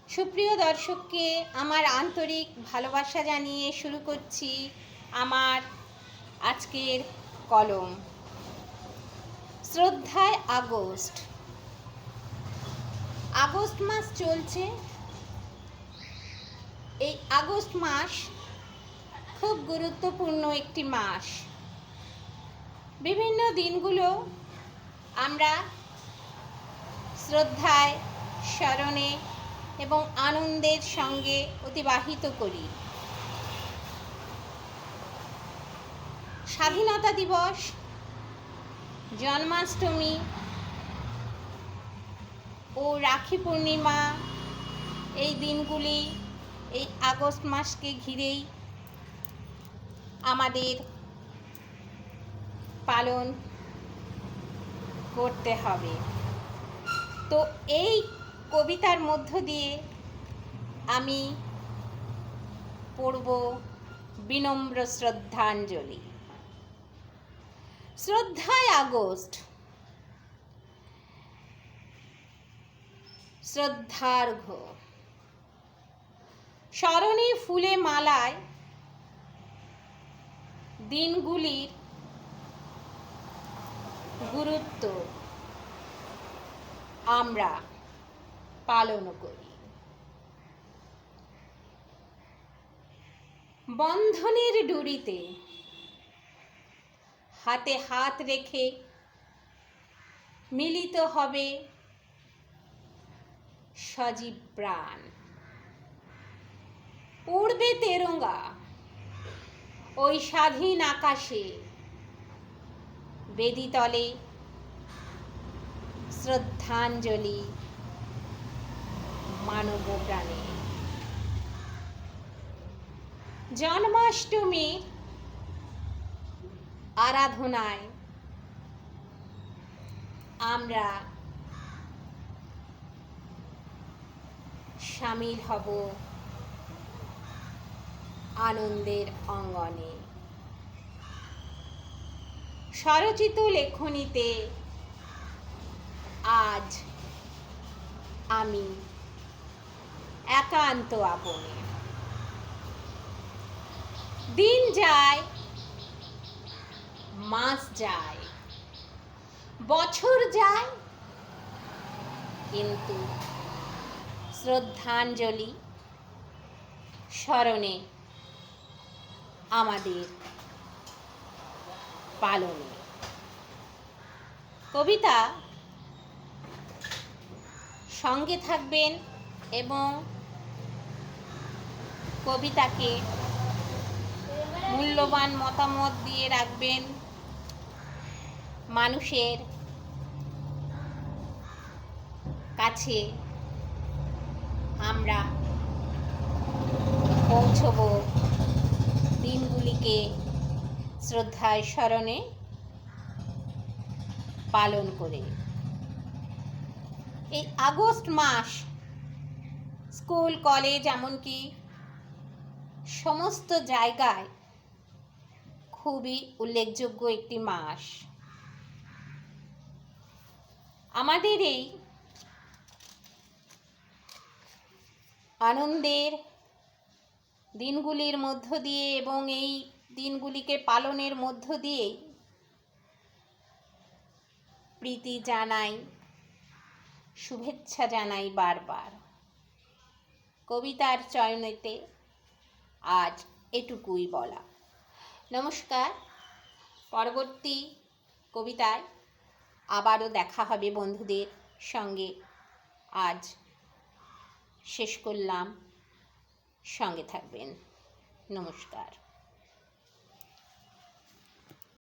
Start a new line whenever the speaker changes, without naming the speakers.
সুপ্রিয় দর্শককে আমার আন্তরিক ভালোবাসা জানিয়ে শুরু করছি আমার আজকের কলম। শ্রদ্ধায় আগস্ট। আগস্ট মাস চলছে। এই আগস্ট মাস খুব গুরুত্বপূর্ণ একটি মাস। বিভিন্ন দিনগুলো আমরা শ্রদ্ধায়, স্মরণে এবং আনন্দের সঙ্গে অতিবাহিত করি। স্বাধীনতা দিবস, জন্মাষ্টমী ও রাখি পূর্ণিমা, এই দিনগুলি এই আগস্ট মাসকে ঘিরেই আমাদের পালন করতে হবে। তো এই কবিতার মধ্য দিয়ে আমি পড়ব বিনম্র শ্রদ্ধাঞ্জলি। শ্রদ্ধায় আগস্ট। শ্রদ্ধার্ঘ্য। স্মরণে ফুলে মালায় দিনগুলির গুরুত্ব আমরা পালন করি। বন্ধনের ডুরিতে হাতে হাত রেখে মিলিত হবে সজীব প্রাণ। উড়বে তেরঙ্গা ওই স্বাধীন আকাশে, বেদিতলে শ্রদ্ধাঞ্জলি মানব প্রাণে। জন্মাষ্টমীর আরাধনায় আমরা শামিল হব আনন্দের অঙ্গনে। স্বরচিত লেখনীতে আজ আমি একান্ত আপনে। দিন যায়, মাস যায়, বছর যায়, কিন্তু শ্রদ্ধাঞ্জলি স্মরণে আমাদের পালনে। কবিতা সঙ্গে থাকবেন এবং কবিতাকে মূল্যবান মতামত দিয়ে রাখবেন। মানুষের কাছে আমরা পৌঁছব দিনগুলিকে শ্রদ্ধায় স্মরণে পালন করে। এই আগস্ট মাস স্কুল, কলেজ, এমনকি সমস্ত জায়গায় খুবই উল্লেখযোগ্য একটি মাস। আমাদের এই আনন্দের দিনগুলির মধ্য দিয়ে এবং এই দিনগুলিকে পালনের মধ্য দিয়ে প্রীতি জানাই, শুভেচ্ছা জানাই বারবার। কবিতার চয়নেতে আজ এটুকুই বলা। নমস্কার। পরবর্তী কবিতায় আবারও দেখা হবে বন্ধুদের সঙ্গে। আজ শেষ করলাম। সঙ্গে থাকবেন। নমস্কার।